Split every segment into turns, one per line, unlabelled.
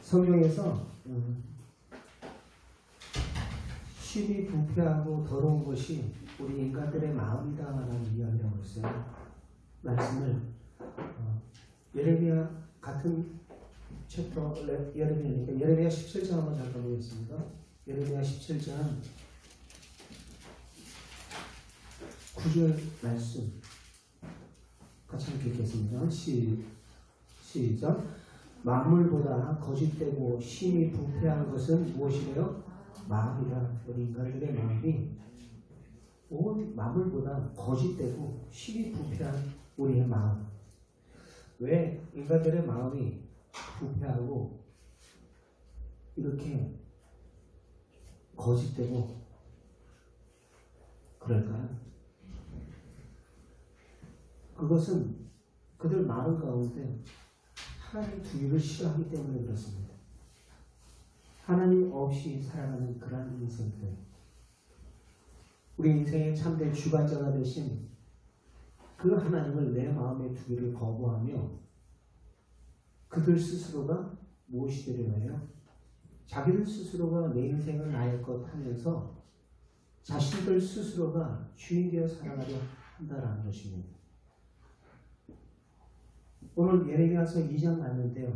성경에서 심히 부패하고 더러운 것이 우리 인간들의 마음이다라는 이야기를 하고 있어요. 말씀을 예레미야 같은 챕터 예레미야니까 예레미야 17장 한번 잠깐 보겠습니다. 예레미야 17장 9절 말씀 같이 함께 읽겠습니다. 시작. 만물보다 거짓되고 심히 부패한 것은 무엇이래요? 마음이라. 우리 인간들의 마음이 만물보다 거짓되고 심히 부패한 우리의 마음. 왜 인간들의 마음이 부패하고 이렇게 거짓되고 그럴까요? 그것은 그들 마음 가운데 하나님 두기를 싫어하기 때문에 그렇습니다. 하나님 없이 살아가는 그러한 인생들, 우리 인생의 참된 주관자가 되신 그 하나님을 내 마음에 두기를 거부하며 그들 스스로가 무엇이 되려 해요? 자기들 스스로가 내 인생은 나의 것 하면서 자신들 스스로가 주인 되어 살아가려 한다는 것입니다. 오늘 예레미야서 2장 봤는데요.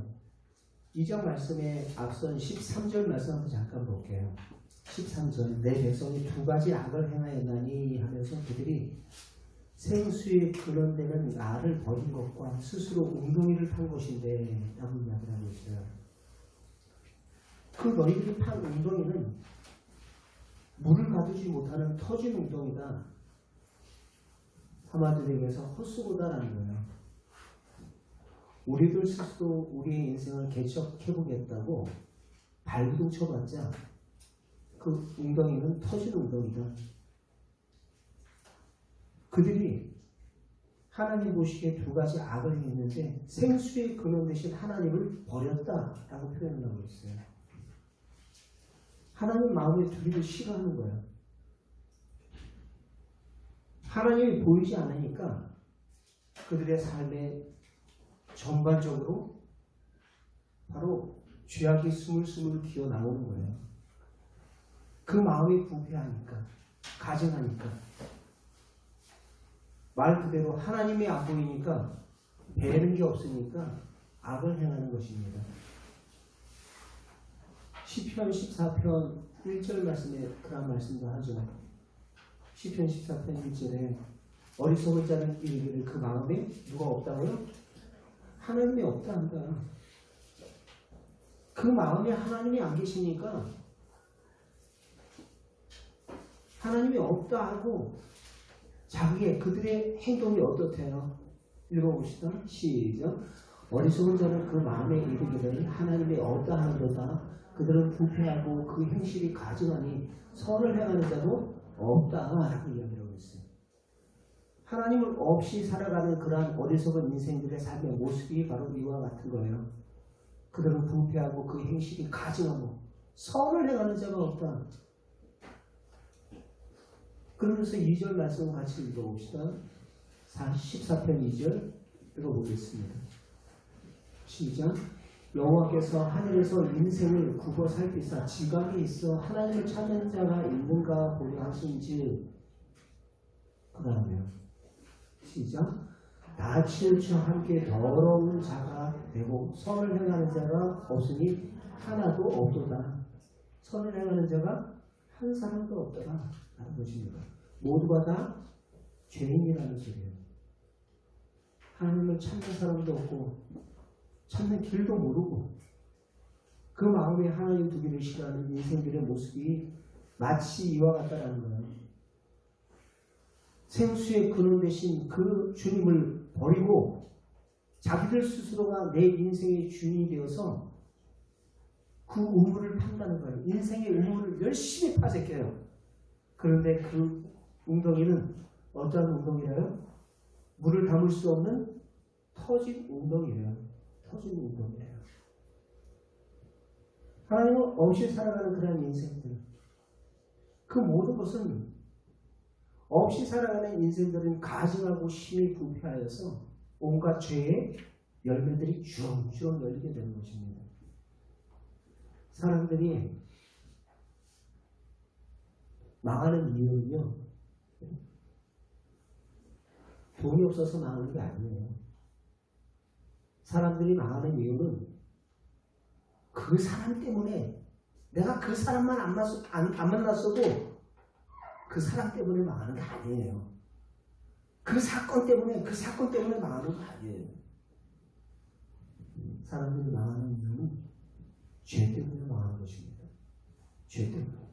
2장 말씀에 앞선 13절 말씀 한번 잠깐 볼게요. 13절. 내 백성이 두 가지 악을 행하였나니 하면서 그들이 생수의 근원되는 나를 버린 것과 스스로 웅덩이를 판 것인데 라고 이야기를 하고 있어요. 그 너희들이 판 웅덩이는 물을 가두지 못하는 터진 웅덩이다. 하마들에게서 헛수고다라는 거예요. 우리들 스스로 우리의 인생을 개척해보겠다고 발부둥 쳐봤자 그 웅덩이는 터진 웅덩이다. 그들이 하나님 보시기에 두 가지 악을 했는데 생수의 근원 되신 하나님을 버렸다라고 표현을 하고 있어요. 하나님 마음에 두기를 싫어하는 거예요. 하나님이 보이지 않으니까 그들의 삶에 전반적으로 바로 죄악이 스물스물 기어 나오는 거예요. 그 마음이 부패하니까, 가증하니까, 말 그대로 하나님이 안 보이니까 배는 게 없으니까 악을 행하는 것입니다. 시편 14편 1절 말씀에 그런 말씀도 하죠. 시편 14편 1절에 어리석은 자는 이르기를 그 마음에 누가 없다고요? 하나님이 없다 한다. 그 마음에 하나님이 안 계시니까 하나님이 없다 하고 자기의 그들의 행동이 어떻대요? 읽어봅시다. 시작. 어리석은 자는 그 마음에 이르기를 하나님이 없다 하는도다. 그들은 부패하고 그 행실이 가증하니 선을 행하는 자도 없다 라고 이야기하고 있어요. 하나님을 없이 살아가는 그러한 어리석은 인생들의 삶의 모습이 바로 이와 같은 거예요. 그들은 부패하고 그 행실이 가증하고 선을 행하는 자가 없다. 그러면서 2절 말씀을 같이 읽어봅시다. 14편 2절 읽어보겠습니다. 시작. 여호와께서 하늘에서 인생을 굽어 살피사 지각이 있어 하나님을 찾는 자가 있는가 보려 하신즉 그 다음에요. 시작. 다 치우쳐 함께 더러운 자가 되고 선을 행하는 자가 없으니 하나도 없도다. 선을 행하는 자가 한 사람도 없더라 라는 것입니다. 모두가 다 죄인이라는 소리예요. 하나님을 찾는 사람도 없고 찾는 길도 모르고 그 마음에 하나님 두기를 싫어하는 인생들의 모습이 마치 이와 같다라는 거예요. 생수의 근원 되신 그 주님을 버리고 자기들 스스로가 내 인생의 주인이 되어서 그 우물을 판다는 거예요. 인생의 우물을 열심히 파색해요. 그런데 그 웅덩이는 어떤 웅덩이래요? 물을 담을 수 없는 터진 웅덩이래요. 터진 웅덩이래요. 하나님은 없이 살아가는 그런 인생들, 그 모든 것은 없이 살아가는 인생들은 가증하고 심히 부패하여서 온갖 죄의 열매들이 주렁주렁 열리게 되는 것입니다. 사람들이 망하는 이유는요, 돈이 없어서 망하는 게 아니에요. 사람들이 망하는 이유는 그 사람 때문에, 내가 그 사람만 안 만났어도 그 사람 때문에 망하는 게 아니에요. 그 사건 때문에 망하는 거 아니에요. 사람들이 망하는 이유는 죄 때문에 망하는 것입니다. 죄 때문에.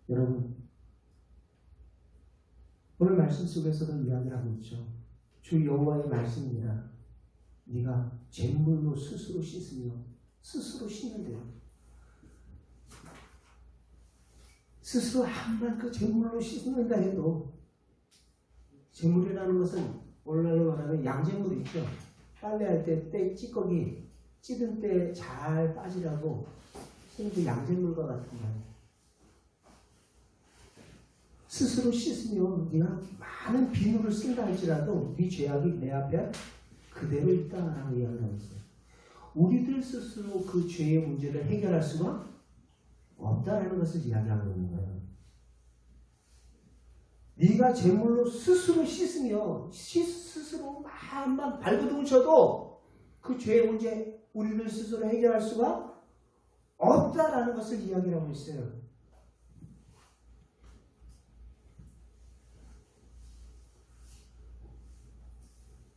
여러분, 오늘 말씀 속에서도 이야기를 하고 있죠. 주 여호와의 말씀이니라. 네가 잿물로 스스로 씻으며 스스로 씻는데요. 스스로 한번 그 잿물로 씻는다 해도, 잿물이라는 것은 오늘날로 말하면 양잿물 있죠. 빨래할 때 찌꺼기 찌든 때 잘 빠지라고 쓰는 그 양잿물과 같은 거예요. 스스로 씻으면 네가 많은 비누를 쓴다 할지라도 네 죄악이 내 앞에 그대로 있다라고 이야기하고 있어요. 우리들 스스로 그 죄의 문제를 해결할 수가 없다라는 것을 이야기하고 있는 거예요. 네가 제물로 스스로 씻으며 스스로 마음만 발버둥을 쳐도 그 죄의 문제 우리들 스스로 해결할 수가 없다라는 것을 이야기하고 있어요.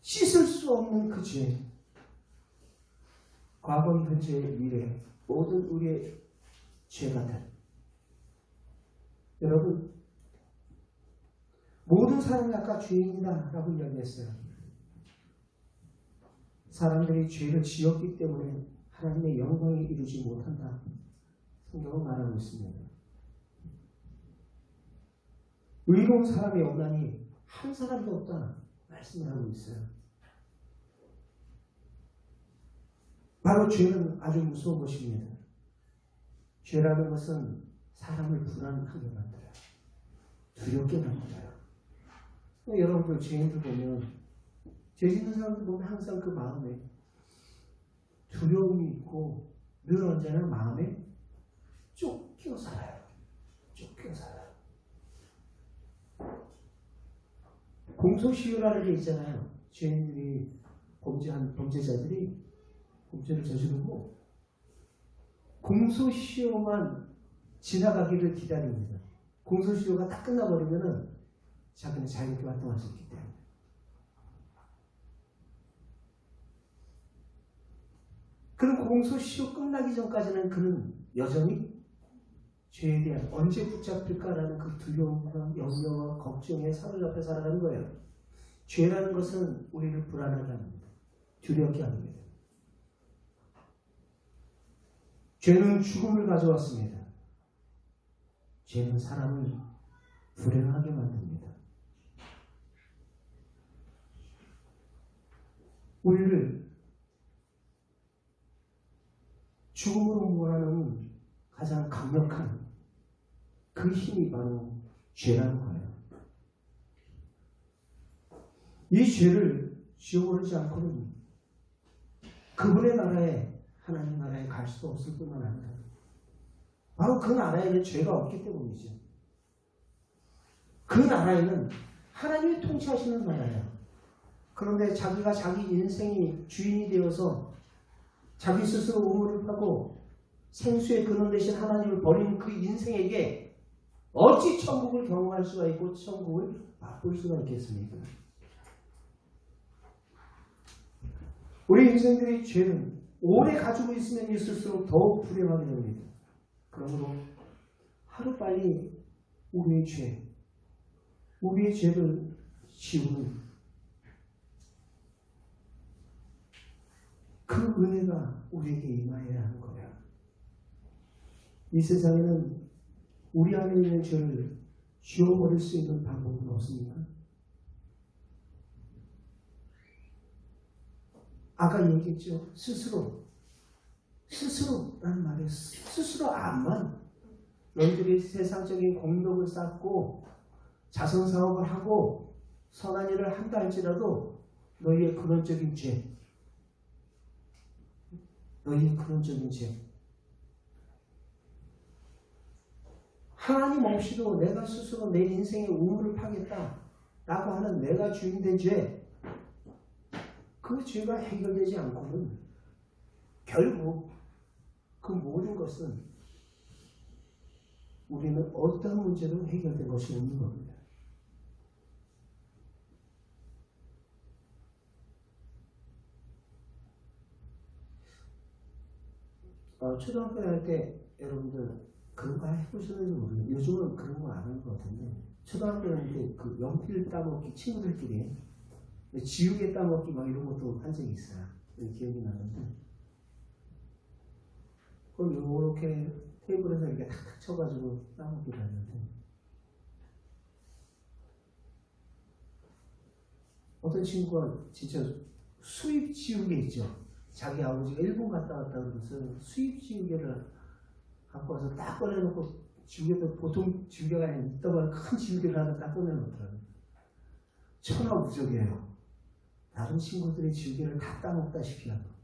씻을 수 없는 그 죄, 과거, 현재, 미래 모든 우리의 죄가들. 여러분, 모든 사람이 아까 죄인이다 라고 이야기했어요. 사람들이 죄를 지었기 때문에 하나님의 영광에 이르지 못한다. 성경은 말하고 있습니다. 의로운 사람이 없나니 한 사람도 없다 말씀을 하고 있어요. 바로 죄는 아주 무서운 것입니다. 죄라는 것은 사람을 불안하게 만들어요. 두렵게 만들어요. 여러분들 죄인들 보면, 죄 짓는 사람들 보면 항상 그 마음에 두려움이 있고 늘 언제나 마음에 쫓겨 살아요. 쫓겨 살아요. 공소시효라는 게 있잖아요. 죄인들이 범죄자들이 범죄를 저지르고 공소시효만 지나가기를 기다립니다. 공소시효가 딱 끝나버리면은 자기는 자유롭게 활동할 수 있기 때문에. 그럼 공소시효 끝나기 전까지는 그는 여전히 죄에 대한 언제 붙잡힐까라는 그 두려움과 염려와 걱정에 사로잡혀 살아가는 거예요. 죄라는 것은 우리를 불안하게 합니다. 두렵게 합니다. 죄는 죽음을 가져왔습니다. 죄는 사람을 불행하게 만듭니다. 우리를 죽음으로 몰아넣는 가장 강력한 그 힘이 바로 죄라는 거예요. 이 죄를 지워버리지 않고는 그분의 나라에, 하나님 나라에 갈 수도 없을 뿐만 아니라 바로 그 나라에는 죄가 없기 때문이죠. 그 나라에는 하나님이 통치하시는 나라예요. 그런데 자기가 자기 인생이 주인이 되어서 자기 스스로 우물을 파고 생수의 근원 되신 하나님을 버리는 그 인생에게 어찌 천국을 경험할 수가 있고 천국을 맛볼 수가 있겠습니까? 우리 인생들의 죄는 오래 가지고 있으면 있을수록 더욱 불행하게 됩니다. 그러므로 하루빨리 우리의 죄를 지우는 그 은혜가 우리에게 임하여야 하는 거예요. 이 세상에는 우리 안에 있는 죄를 지워버릴 수 있는 방법은 없습니까? 아까 얘기했죠. 스스로라는 말에 스스로 암만 너희들이 세상적인 공덕을 쌓고 자선사업을 하고 선한 일을 한다 할지라도 너희의 근원적인 죄, 너희 근원적인 죄. 하나님 없이도 내가 스스로 내 인생의 우물을 파겠다 라고 하는 내가 주인된 죄, 그 죄가 해결되지 않고는 결국 그 모든 것은 우리는 어떤 문제도 해결된 것이 없는 겁니다. 초등학교 다닐 때 여러분들 그런 거 해보셨는지 모르겠어요. 요즘은 그런 거 안 하는 것 같은데, 초등학교 다닐 때 그 연필 따먹기 친구들끼리 지우개 따먹기 막 이런 것도 한 적이 있어요. 기억이 나는데, 그걸 이렇게 테이블에서 이렇게 탁탁 쳐가지고 따먹기를 하는데, 어떤 친구가 진짜 수입 지우개 있죠. 자기 아버지가 일본 갔다 왔다 그러면서 수입 지우개를 갖고 와서 딱 꺼내놓고, 지우개도 보통 지우개가 아니라 이따가 큰 지우개를 하나 딱 꺼내놓더라고요. 천하무적이에요. 다른 친구들의 지우개를 다 따먹다시피 하고.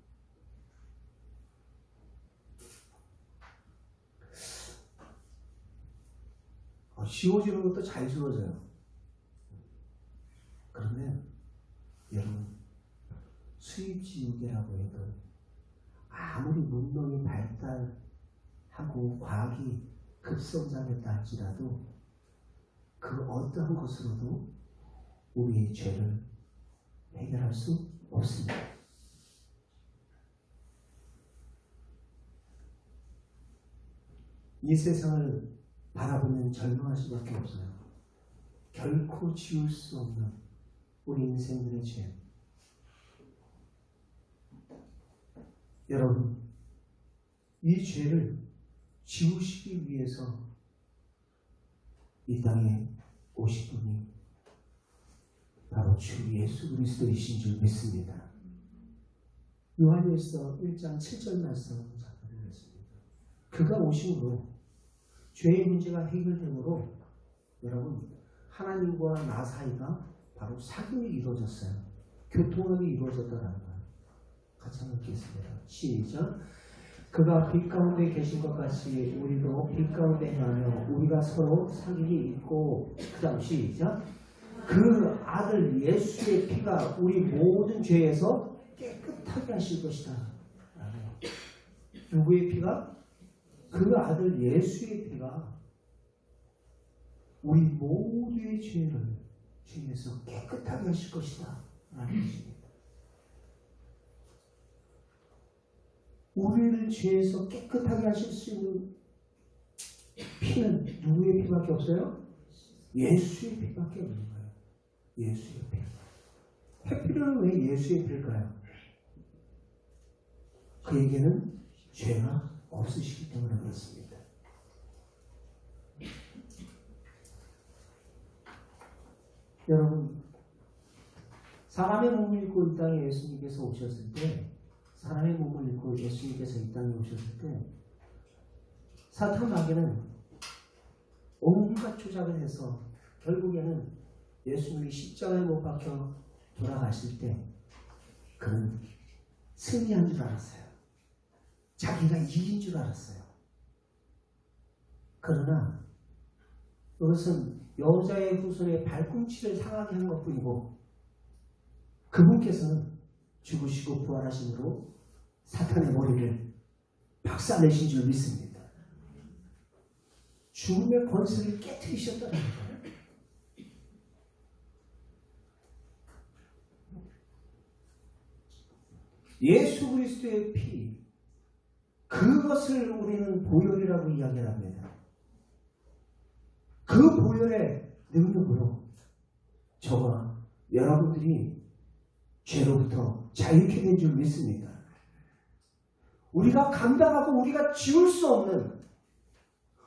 지워지는 것도 잘 지워져요. 그런데 여러분, 수입 지우개라고 해도 아무리 문명이 발달하고 과학이 급성장했다 할지라도 그 어떠한 것으로도 우리의 죄를 해결할 수 없습니다. 이 세상을 바라보면 절망할 수밖에 없어요. 결코 지울 수 없는 우리 인생들의 죄. 여러분, 이 죄를 지우시기 위해서 이 땅에 오신 분이 바로 주 예수 그리스도이신 줄 믿습니다. 요한일서 1장 7절 말씀 작성했습니다. 그가 오심으로 죄의 문제가 해결되므로 여러분, 하나님과 나 사이가 바로 사귐이 이루어졌어요. 교통이 이루어졌다는 거예요. 같이 한번 읽겠습니다. 시작. 그가 빛 가운데 계신 것 같이 우리도 빛 가운데 행하며 우리가 서로 사귐이 있고, 그 다음 시작. 그 아들 예수의 피가 우리 모든 죄에서 깨끗하게 하실 것이다. 누구의 피가? 그 아들 예수의 피가 우리 모두의 죄에서 깨끗하게 하실 것이다. 라는 것입니다. 우리를 죄에서 깨끗하게 하실 수 있는 피는 누구의 피밖에 없어요? 예수의 피밖에 없는 거예요. 예수의 피. 해피는 왜 예수의 피일까요? 그에게는 죄가 없으시기 때문에 그렇습니다. 여러분, 사람의 몸을 입고 이 땅에 예수님께서 오셨을 때, 사람의 몸을 입고 예수님께서 이 땅에 오셨을 때, 사탄 마귀는 온갖 조작을 해서 결국에는 예수님이 십자가에 못 박혀 돌아가실 때 그는 승리한 줄 알았어요. 자기가 이긴 줄 알았어요. 그러나 그것은 여자의 후손의 발꿈치를 상하게 한 것뿐이고, 그분께서는 죽으시고 부활하심으로 사탄의 머리를 박살내신 줄 믿습니다. 죽음의 권세를 깨뜨리셨다는 거예요. 예수 그리스도의 피, 그것을 우리는 보혈이라고 이야기를 합니다. 그 보혈의 능력으로 저와 여러분들이 죄로부터 자유케 된 줄 믿습니다. 우리가 감당하고 우리가 지울 수 없는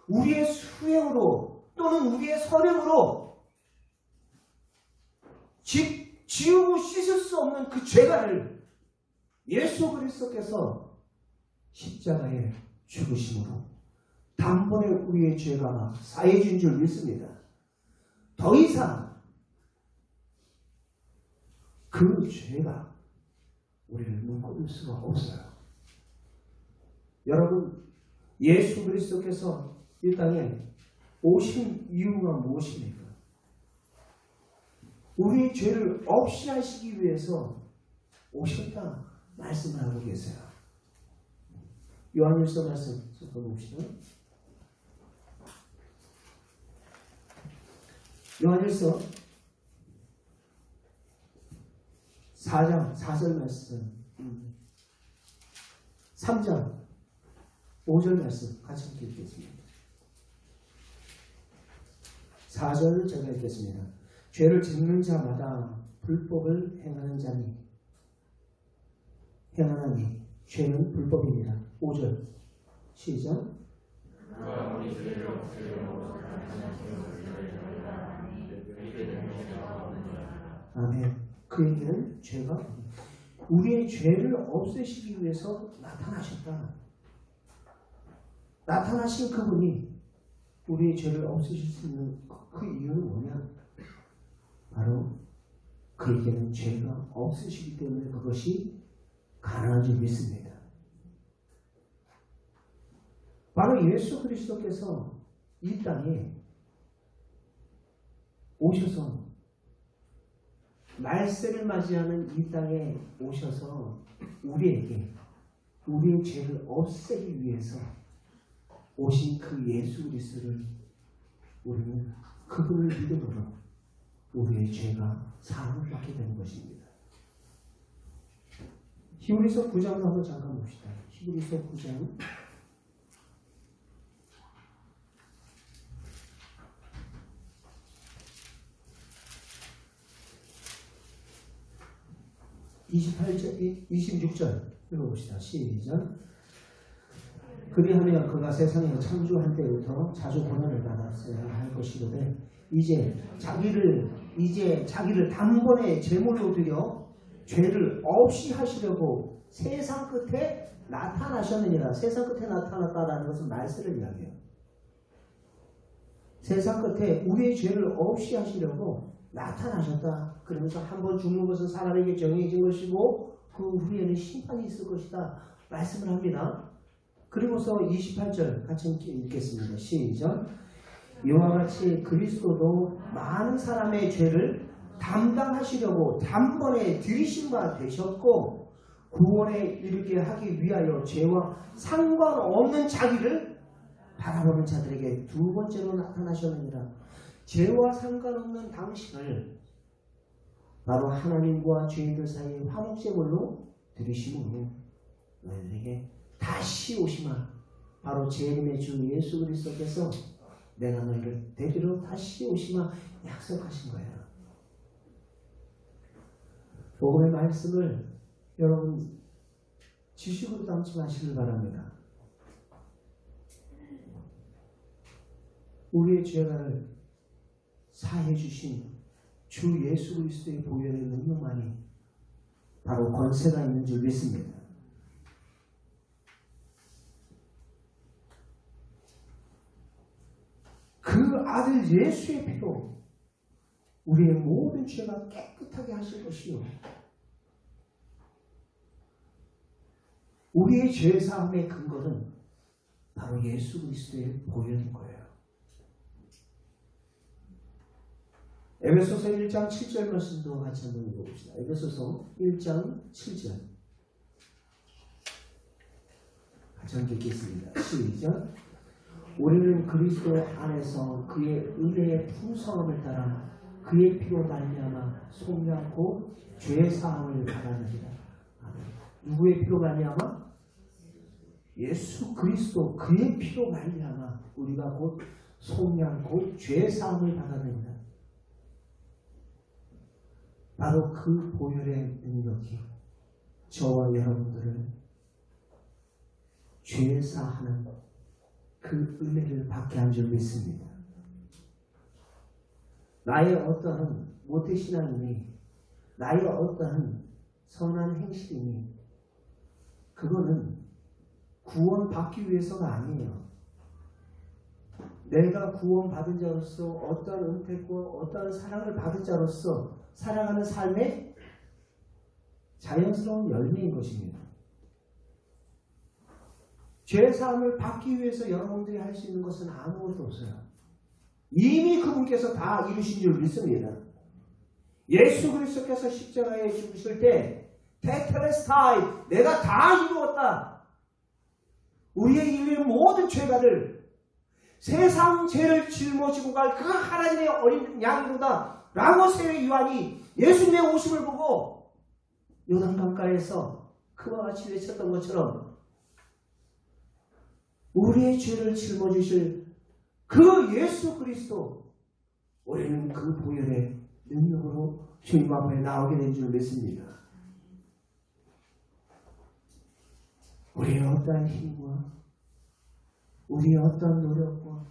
우리의 수행으로 또는 우리의 선행으로 지우고 씻을 수 없는 그 죄가를 예수 그리스도께서 십자가에 죽으심으로 단번에 우리의 죄가 사해진 줄 믿습니다. 더 이상 그 죄가 우리를 묶을 수가 없어요. 여러분, 예수 그리스도께서 이 땅에 오신 이유가 무엇입니까? 우리의 죄를 없이 하시기 위해서 오셨다 말씀을 하고 계세요. 요한일서 말씀 봅시다. 요한일서 4장 4절 말씀, 3장 5절 말씀 같이 읽겠습니다. 4절을 제가 읽겠습니다. 죄를 짓는 자마다 불법을 행하니 죄는 불법입니다. 5절 시작. 아멘. 그에게는 죄가 우리의 죄를 없애시기 위해서 나타나셨다. 나타나신 그분이 우리의 죄를 없애실 수 있는 그 이유는 뭐냐? 바로 그에게는 죄가 없으시기 때문에 그것이 가능한 줄 믿습니다. 바로 예수 그리스도께서 이 땅에 오셔서 말세를 맞이하는 이 땅에 오셔서 우리에게 우리의 죄를 없애기 위해서 오신 그 예수 그리스도를 우리는 그분을 믿음으로 우리의 죄가 사함을 받게 되는 것입니다. 히브리서 9장을 한번 잠깐 봅시다. 히브리서 9장 28절, 26절 읽어봅시다. 시작. 그리하면 그가 세상에 창조할 때부터 자주 고난을 받았어야 할 것이거든 이제 자기를 단번에 제물로 드려 죄를 없이 하시려고 세상 끝에 나타나셨느니라. 세상 끝에 나타났다라는 것은 말세를 이야기해요. 세상 끝에 우리의 죄를 없이 하시려고 나타나셨다. 그러면서 한번 죽는 것은 사람에게 정해진 것이고 그 후에는 심판이 있을 것이다 말씀을 합니다. 그리고서 28절 같이 읽겠습니다. 시작. 이와 같이 그리스도도 많은 사람의 죄를 담당하시려고 단번에 들이신 바 되셨고 구원에 이르게 하기 위하여 죄와 상관없는 자기를 바라보는 자들에게 두 번째로 나타나셨느니라. 죄와 상관없는 당신을 바로 하나님과 죄인들 사이의 화목제물로 드리심으로 너희에게 다시 오시마. 바로 제 이름의 주 예수 그리스도께서 내가 너희를 데리러 다시 오시마 약속하신 거예요. 복음의 말씀을 여러분 지식으로 담지 마시길 바랍니다. 우리의 죄를 사해 주신 주 예수 그리스도의 보혈의 능력만이 바로 권세가 있는 줄 믿습니다. 그 아들 예수의 피로 우리의 모든 죄가 깨끗하게 하실 것이요 우리의 죄사함의 근거는 바로 예수 그리스도의 보혈인 거예요. 에베소서 1장 7절 말씀도 같이 한번 읽어봅시다. 에베소서 1장 7절 같이 한번 읽겠습니다. 시작. 우리는 그리스도 안에서 그의 은혜의 풍성함을 따라 그의 피로 말미암아 속량고 죄 사함을 받았느니라. 누구의 피로 말미암아? 예수 그리스도 그의 피로 말미암아 우리가 곧 속량고 죄 사함을 받았느니라. 바로 그 보혈의 능력이 저와 여러분들을 죄 사하는 그 은혜를 받게 한 줄 믿습니다. 나의 어떠한 모태신앙이니 나의 어떠한 선한 행실이니 그거는 구원받기 위해서가 아니에요. 내가 구원받은 자로서 어떠한 은택과 어떠한 사랑을 받은 자로서 살아가는 삶의 자연스러운 열매인 것입니다. 죄사함을 받기 위해서 여러분들이 할 수 있는 것은 아무것도 없어요. 이미 그분께서 다 이루신 줄 믿습니다. 예수 그리스도께서 십자가에 죽으실 때 테텔레스타이, 내가 다 이루었다. 우리의 인류의 모든 죄가를 세상 죄를 짊어지고 갈 그 하나님의 어린 양이로다 라고 세례 요한이 예수님의 오심을 보고 요단강가에서 그와 같이 외쳤던 것처럼 우리의 죄를 짊어지실 그 예수 그리스도, 우리는 그 보혈의 능력으로 주님 앞에 나오게 된 줄 믿습니다. 우리의 어떠한 힘과 우리의 어떠한 노력과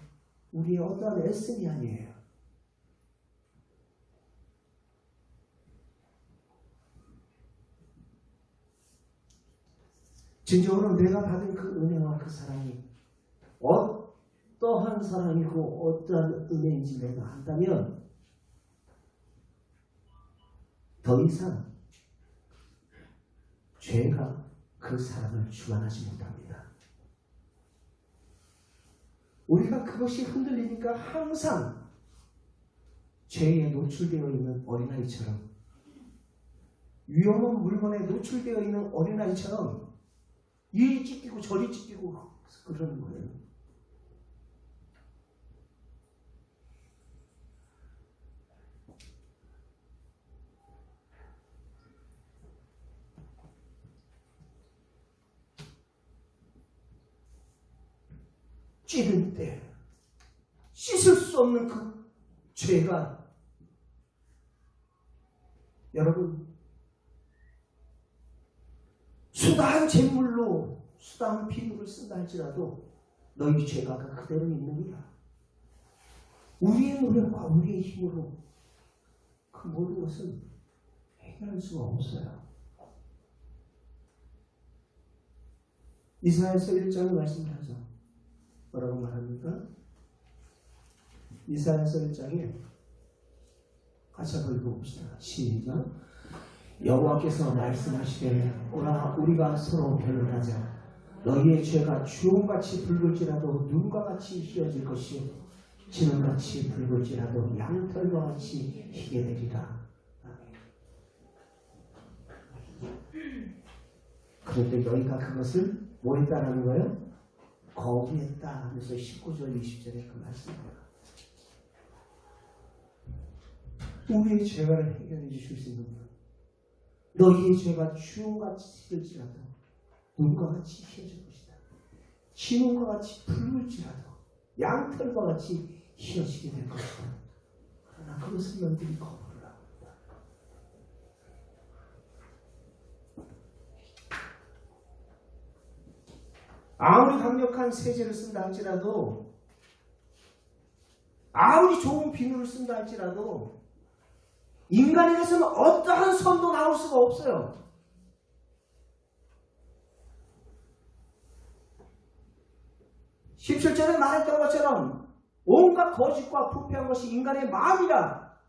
우리의 어떠한 애씀이 아니에요. 진정으로 내가 받은 그 은혜와 그 사랑이 어떠한 사랑이고 어떠한 은혜인지 내가 안다면 더 이상 죄가 그 사랑을 주관하지 못합니다. 우리가 그것이 흔들리니까 항상 죄에 노출되어 있는 어린아이처럼, 위험한 물건에 노출되어 있는 어린아이처럼 이리 찢기고 저리 찢기고 그러는 거예요. 찌든 때 씻을 수 없는 그 죄가, 여러분, 수다한 잿물로 수다한 비누를 쓴다 할지라도 너희 죄가 그대로 있는 거야. 우리의 노력과 우리의 힘으로 그 모든 것은 해결할 수가 없어요. 이사야서 1장의 말씀을 하죠. 뭐라고 말합니까? 이사야서 1장에 같이 한번 읽어봅시다. 시작. 여호와께서 말씀하시되 오라 우리가 서로 변론하자. 너희의 죄가 주홍같이 붉을지라도 눈과 같이 희어질 것이요 진홍같이 붉을지라도 양털과 같이 희게 되리라. 그런데 너희가 그것을 뭐 했다라는 거예요? 거부했다 하면서 19절 20절에 그 말씀입니다. 우리의 죄가를 해결해 주실 수 있는 분, 너희의 죄가 주홍같이 희을지라도 눈과 같이 희어질 것이다. 진홍과 같이 붉을지라도 양털과 같이 희어지게 될 것이다. 그러나 그것을 너희들이 거부를 하고 있다. 아무리 강력한 세제를 쓴다 할지라도, 아무리 좋은 비누를 쓴다 할지라도 인간에게서는 어떠한 선도 나올 수가 없어요. (17절에) 말했던 것처럼 온갖 거짓과 부패한 것이 인간의 마음이라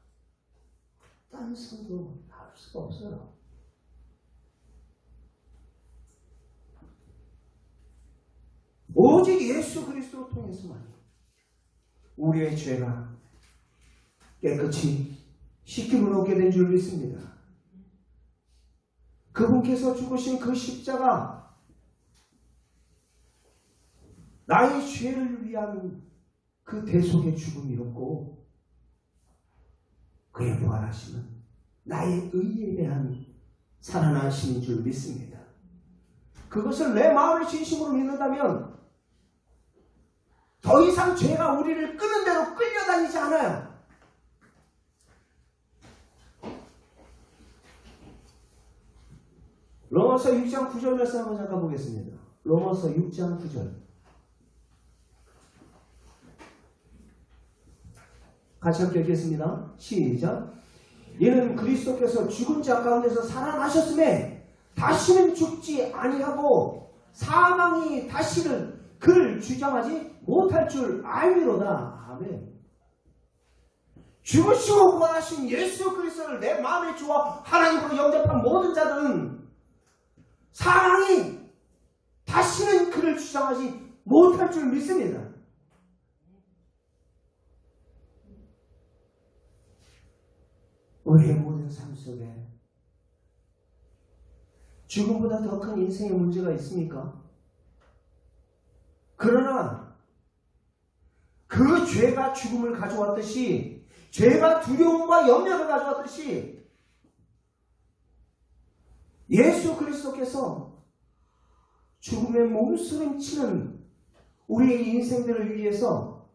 어떠한 선도 나올 수가 없어요. 오직 예수 그리스도를 통해서만 우리의 죄가 깨끗이 씻김을 얻게 된 줄 믿습니다. 그분께서 죽으신 그 십자가, 나의 죄를 위한 그 대속의 죽음이었고, 그의 부활하심은 나의 의에 대한 살아나심인 줄 믿습니다. 그것을 내 마음의 진심으로 믿는다면 더 이상 죄가 우리를 끄는 대로 끌려다니지 않아요. 로마서 6장 9절 말씀 한번 잠깐 보겠습니다. 로마서 6장 9절. 같이 함께 읽겠습니다. 시작. 이는 그리스도께서 죽은 자 가운데서 살아나셨음에 다시는 죽지 아니하고 사망이 다시는 그를 주장하지 못할 줄 알미로다. 아멘. 죽으시고 부활하신 예수 그리스도를 내 마음에 주어 하나님으로 영접한 모든 자들은 사망이 다시는 그를 주장하지 못할 줄 믿습니다. 우리의 모든 삶 속에 죽음보다 더 큰 인생의 문제가 있습니까? 그러나 그 죄가 죽음을 가져왔듯이, 죄가 두려움과 염려를 가져왔듯이, 예수 그리스도께서 죽음의 몸부림치는 우리의 인생들을 위해서,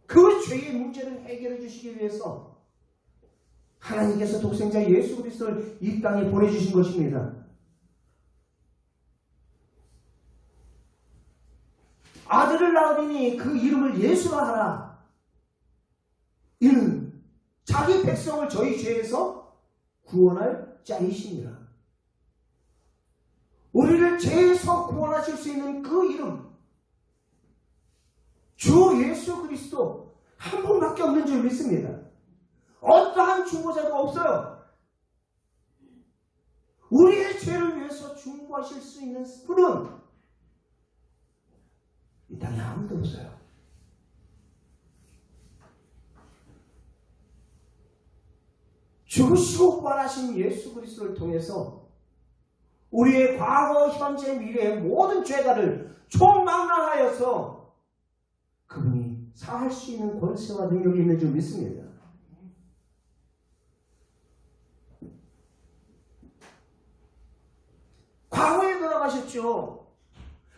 그 죄의 문제를 해결해 주시기 위해서 하나님께서 독생자 예수 그리스도를 이 땅에 보내주신 것입니다. 아들을 낳으리니 그 이름을 예수라 하라. 이는 자기 백성을 저희 죄에서 구원할 자이시니라. 우리를 죄에서 구원하실 수 있는 그 이름, 주 예수 그리스도 한 분밖에 없는 줄 믿습니다. 어떠한 중보자도 없어요. 우리의 죄를 위해서 중보하실 수 있는 분은 이 땅에 아무도 없어요. 죽으시고 부활하신 예수 그리스도를 통해서 우리의 과거, 현재, 미래의 모든 죄가를 총망라하여서 그분이 사할 수 있는 권세와 능력이 있는 줄 믿습니다. 과거에 돌아가셨죠.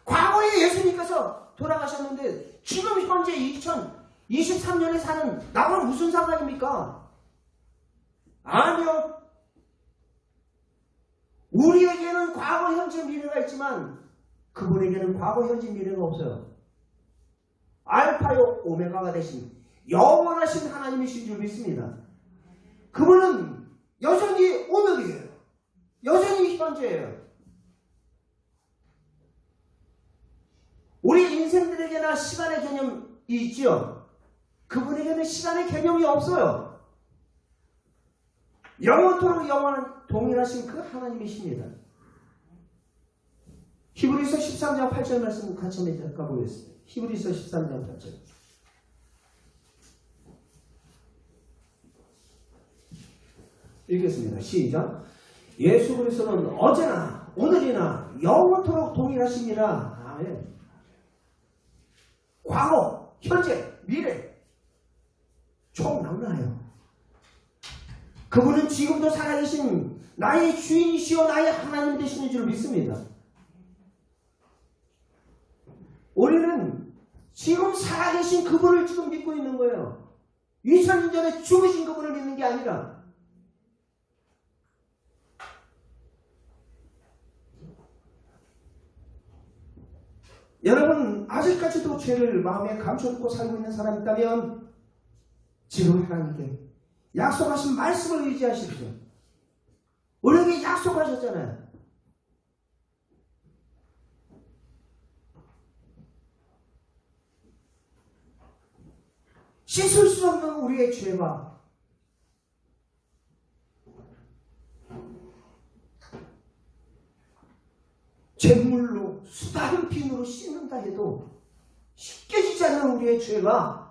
과거에 예수님께서 돌아가셨는데 지금 현재 2023년에 사는 나와 무슨 상관입니까? 아니요. 우리에게는 과거, 현재, 미래가 있지만 그분에게는 과거, 현재, 미래가 없어요. 알파요 오메가가 되신 영원하신 하나님이신 줄 믿습니다. 그분은 여전히 오늘이에요. 여전히 현재예요. 우리 인생들에게나 시간의 개념이 있지요. 그분에게는 시간의 개념이 없어요. 영원토록 영원한 동일하신 그 하나님이십니다. 히브리서 13장 8절 말씀 같이 한번 가보겠습니다. 히브리서 13장 8절. 읽겠습니다. 시작. 예수 그리스도는 어제나 오늘이나 영원토록 동일하십니다. 아멘. 과거, 현재, 미래 총망라해요. 그분은 지금도 살아계신 나의 주인이시오 나의 하나님 되시는 줄 믿습니다. 우리는 지금 살아계신 그분을 지금 믿고 있는 거예요. 2000년 전에 죽으신 그분을 믿는 게 아니라 여러분 아직까지도 죄를 마음에 감춰놓고 살고 있는 사람이 있다면 지금 하나님께 약속하신 말씀을 의지하십시오. 우리에게 약속하셨잖아요. 씻을 수 없는 우리의 죄와 잿물로 수다른 비누로 씻는다 해도 씻겨지지 않는 우리의 죄가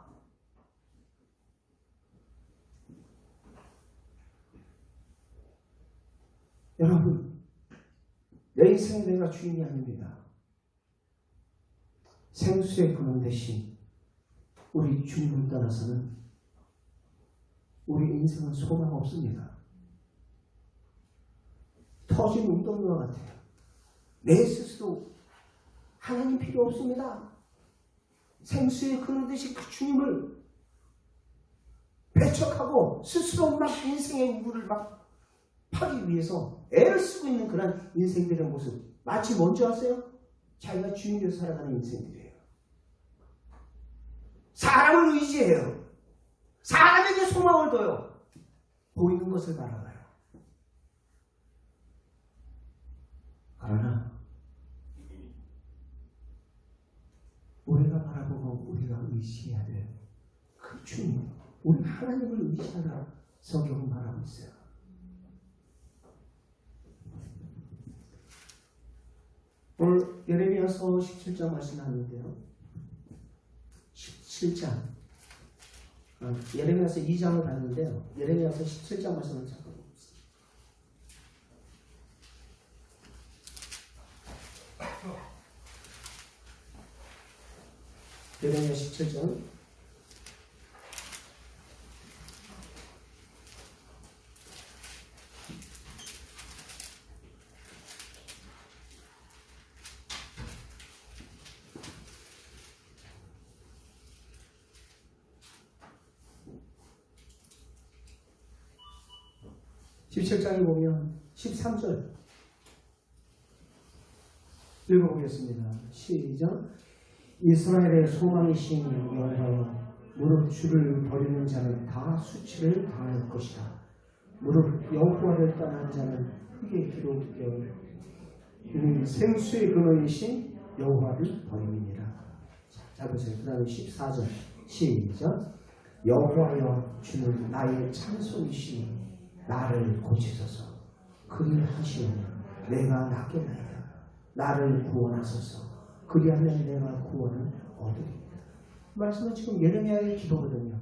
여러분 내 인생 내가 주인이 아닙니다. 생수의 근원 대신 우리 주님을 떠나서는 우리 인생은 소망 없습니다. 터진 운동과 같아요. 내 스스로 하나님 필요 없습니다. 생수의 근원 대신 그 주님을 배척하고 스스로 막 인생의 우물을 막 파기 위해서 애를 쓰고 있는 그런 인생들의 모습 마치 뭔지 아세요? 자기가 주인으로 살아가는 인생들이에요. 사람을 의지해요. 사람에게 소망을 둬요. 보이는 것을 바라봐요. 그러나 우리가 바라보고 우리가 의지해야 될 그 주님, 우리 하나님을 의지하라 성경은 말하고 있어요. 오늘 예레미야 예레미야서 17장 말씀하는데요. 17장. 예레미야서 2장을 봤는데요. 예레미야서 17장 말씀을 잠깐 보겠습니다. 예레미야 17장. (17장에) 보면 13절 읽어보겠습니다. 시작. 이스라엘의 소망이신 여호와여, 무릇 주를 버리는 자는 다 수치를 당할 것이다. 무릇 여호와를 떠난 자는 흙에 기록되어 생수의 근원이신 여호와를 버림이니라. 자 보세요. 그 다음에 14절 시작. 여호와여, 주는 나의 찬송이시니 나를 고치소서. 그리하시오니 내가 낫겠나이다. 나를 구원하소서. 그리하면 내가 구원을 얻으리이다. 말씀은 지금 예레미야의 기도거든요.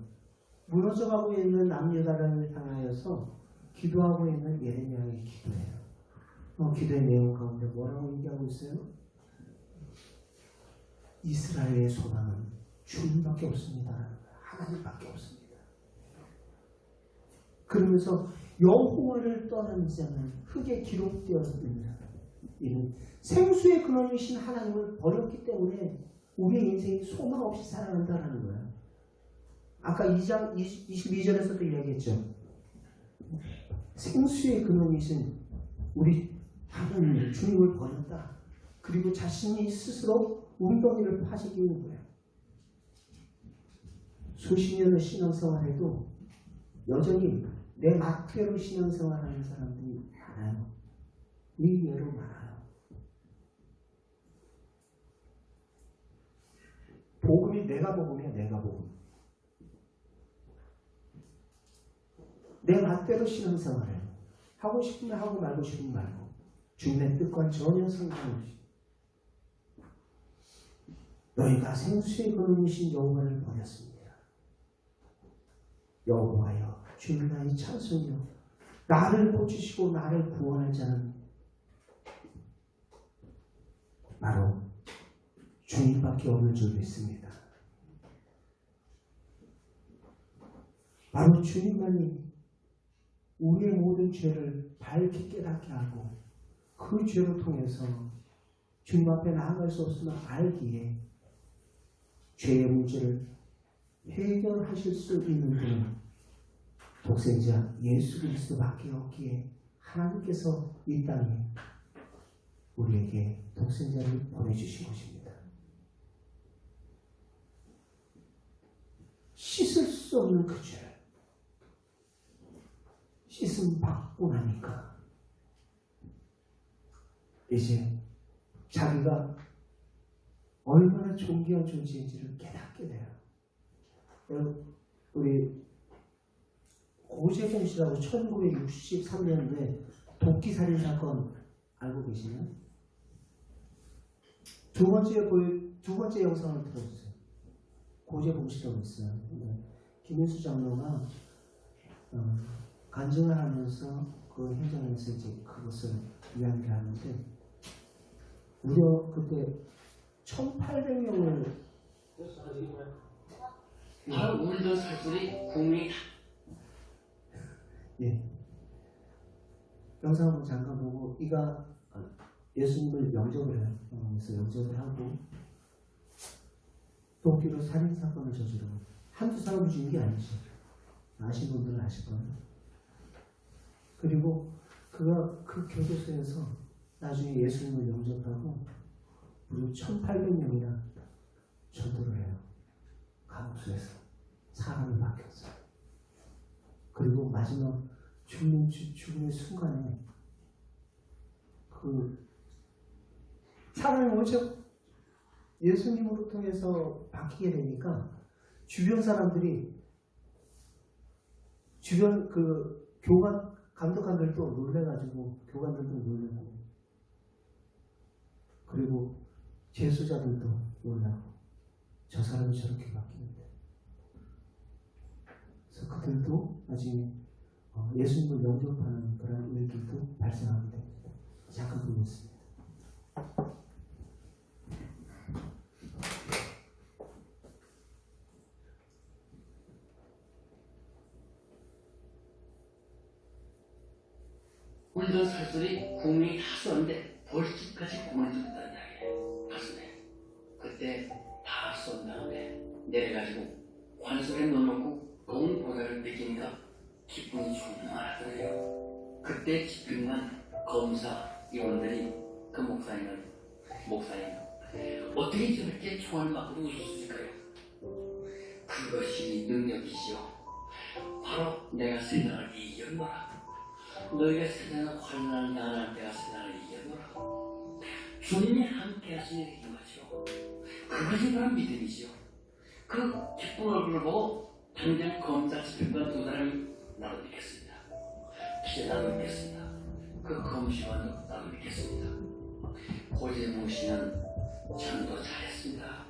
무너져가고 있는 남유다를 향하여서 기도하고 있는 예레미야의 기도예요. 기도의 내용 가운데 뭐라고 얘기하고 있어요? 이스라엘의 소망은 주님밖에 없습니다. 하나님밖에 없습니다. 그러면서 여호와를 떠난 자는 흙에 기록되었습니다. 이는 생수의 근원이신 하나님을 버렸기 때문에 우리의 인생이 소망 없이 살아간다는 거예요. 아까 2장 22절에서도 이야기했죠. 생수의 근원이신 우리 하나님 주님을 버렸다. 그리고 자신이 스스로 웅덩이를 파시기는 거예요. 수십 년의 신앙생활에도 여전히 내 맛대로 신앙생활하는 사람들이 많아요. 의외로 많아요. 복음이 내가 복음이야. 내가 복음. 내 맛대로 신앙생활해. 하고 싶으면 하고 말고 싶으면 말고. 주님의 뜻과는 전혀 상관없이. 너희가 생수의 근원이신 여호와를 버렸습니다. 여호와여, 주님 나의 찬송이여, 나를 고치시고 나를 구원할 자는 바로 주님밖에 없는 줄 믿습니다. 바로 주님만이 우리의 모든 죄를 밝게 깨닫게 하고 그 죄로 통해서 주님 앞에 나아갈 수 없으면 알기에 죄의 문제를 해결하실 수 있는 분은 독생자 예수 그리스도밖에 없기에 하나님께서 이 땅에 우리에게 독생자를 보내주신 것입니다. 씻을 수 없는 그 죄를 씻음 받고 나니까 이제 자기가 얼마나 존귀한 존재인지를 깨닫게 돼요. 우리 고재봉 씨라고 1963년도에 도끼살인 사건 알고 계시나요? 두 번째 영상을 들어주세요. 고재봉 씨라고 있어요. 김인수 장로가 간증을 하면서 그 현장에서 이제 그것을 이야기를 하는데 무려 그때 1,800명을
울던 살소리 국민
영상 한번 잠깐 보고 이가 예수님을 영접을 해요. 그래서 영접을 하고 도끼로 살인사건을 저지르고 한두 사람을 죽인 게 아니죠. 아시는 분들은 아실 거예요. 그리고 그가 그 교도소에서 나중에 예수님을 영접하고 무려 1,800명이나 전도를 해요. 감옥소에서 사람이 바뀌었어요. 그리고 마지막 죽음의 순간에 그 사람이 원체 예수님으로 통해서 바뀌게 되니까 주변 사람들이 주변 그 교관 감독관들도 놀래가지고 교관들도 놀래고 그리고 재수자들도 놀라고 저 사람이 저렇게 바뀌는데. 그래서 그들도 나중에 예수님을 영접하는 그런 일들도 발생하게 됩니다. 잠깐 보겠습니다.
울던 살소리 국민이 다 쏘는데 벌집까지 구멍이 뚫렸다는 이야기예요. 가슴에. 그때 다 쏜 다음에 내려가지고 관소리에 넣어놓고 검은 보다를 느끼니까 기분이 충만하더래요. 그때 집중한 검사 임원들이 그 목사님 어떻게 저렇게 총알 맞고 웃을 수 있을까요? 그것이 능력이지요. 바로 내가 세상을 이겼노라. 너희가 세상을 환난을 당할 때가 세상을 이겼노라. 주님이 함께 하시는 일인 거죠. 그것이 바로 믿음이지요. 그 기쁜 얼굴을 보고 당장 검사 집행관 두 사람이 나도 믿겠습니다. 기자 나도 믿겠습니다. 그 검시관도 나도 믿겠습니다. 고재무 씨는 전도 잘했습니다.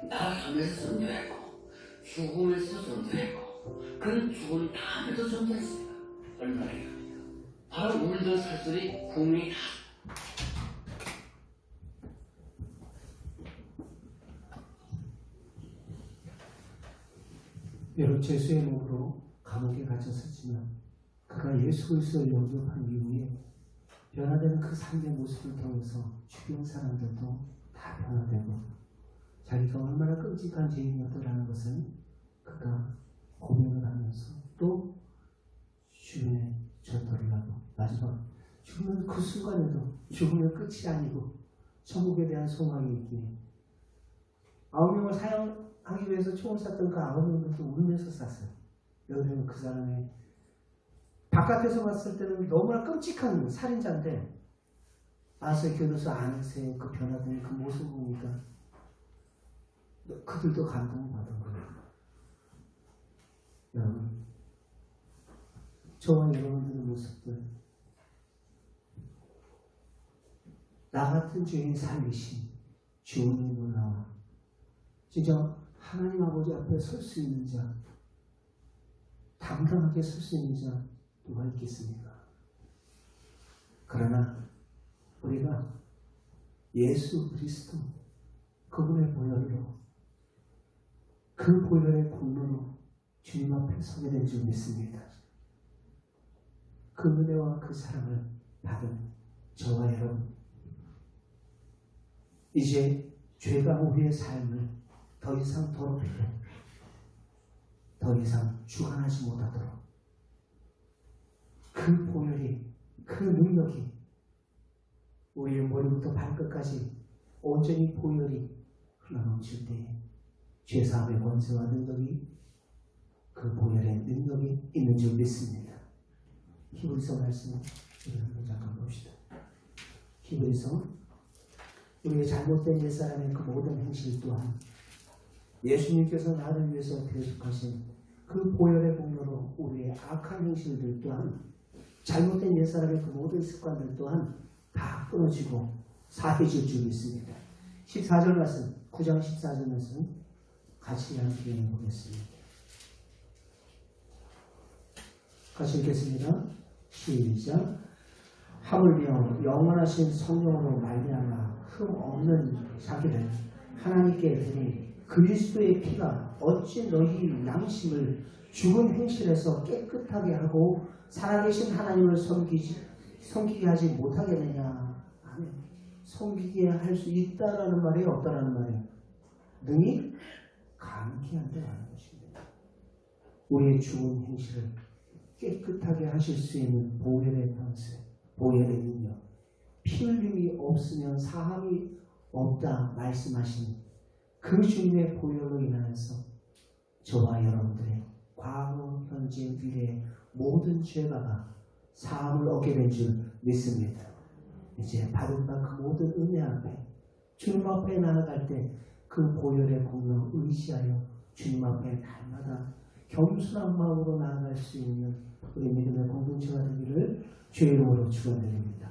나아가면서 전도했고 죽으면서 전도했고 그는 죽은 다음에도 전도했습니다. 얼마나 이랍니까? 바로 울던 살소리 국민이 다
여러분 죄수의 몸으로 감옥에 갇혔었지만 그가 예수 그리스도를 영접한 이후에 변화되는 그 삶의 모습을 통해서 주변 사람들도 다 변화되고 자기가 얼마나 끔찍한 죄인이었더라는 것을 그가 고민을 하면서 또 주변에 전도를 하고 마지막 죽는 그 순간에도 죽으면 끝이 아니고 천국에 대한 소망이 있기에 9명을 사형하기 위해서 총을 쐈던 그 9명들도 울면서 쐈어요. 왜냐하면 그 사람의 바깥에서 봤을 때는 너무나 끔찍한 살인자인데 아서 교도소 안에서의 그 변화된 그 모습을 보니까 그들도 감동을 받은 거예요. 여러분, 저와 여러분들의 모습들, 나 같은 죄인 살리신 주님이 놀라와 진짜 하나님 아버지 앞에 설 수 있는 자, 당당하게 설 수 있는 자 누가 있겠습니까? 그러나 우리가 예수 그리스도 그분의 보혈로 그 보혈의 공로로 주님 앞에 서게 된 줄 믿습니다. 그 은혜와 그 사랑을 받은 저와 여러분, 이제 죄가 우리의 삶을 더 이상 더럽히고 더 이상 주관하지 못하도록 그 보혈이, 그 능력이 우리의 머리부터 발끝까지 온전히 보혈이 흘러넘칠 때에 죄사함의 권세와 능력이 그 보혈의 능력이 있는 줄 믿습니다. 히브리서 말씀 우리 한번 잠깐 봅시다. 히브리서 우리의 잘못된 옛사람의 그 모든 행실 또한 예수님께서 나를 위해서 대속하신 그 보혈의 공로로 우리의 악한 행실들 또한 잘못된 옛사람의 그 모든 습관들 또한 다 끊어지고 사해질 줄 믿습니다. 14절 말씀, 9장 14절 말씀 같이 함께 읽어보겠습니다. 같이 읽겠습니다. 시작. 하물며 영원하신 성령으로 말미암아 흠 없는 자기를 하나님께 드린 그리스도의 피가 어찌 너희 양심을 죽은 행실에서 깨끗하게 하고 살아계신 하나님을 섬기게 하지 못하겠느냐. 아멘. 섬기게 할 수 있다라는 말이에요, 없다라는 말이에요? 능히 감히 한다라는 것입니다. 우리의 죽은 행실을 깨끗하게 하실 수 있는 보혈의 권세, 보혈의 능력, 피 흘림이 없으면 사함이 없다 말씀하신 그 주님의 보혈로 인하여서 저와 여러분들의 과거, 현재, 미래의 모든 죄가 사함을 얻게 된 줄 믿습니다. 이제 받은 바 그 모든 은혜 앞에 주님 앞에 나아갈 때 그 보혈의 공로 의지하여 주님 앞에 날마다 겸손한 마음으로 나아갈 수 있는 우리 믿음의 공동체가 되기를 주의 이름으로 축원드립니다.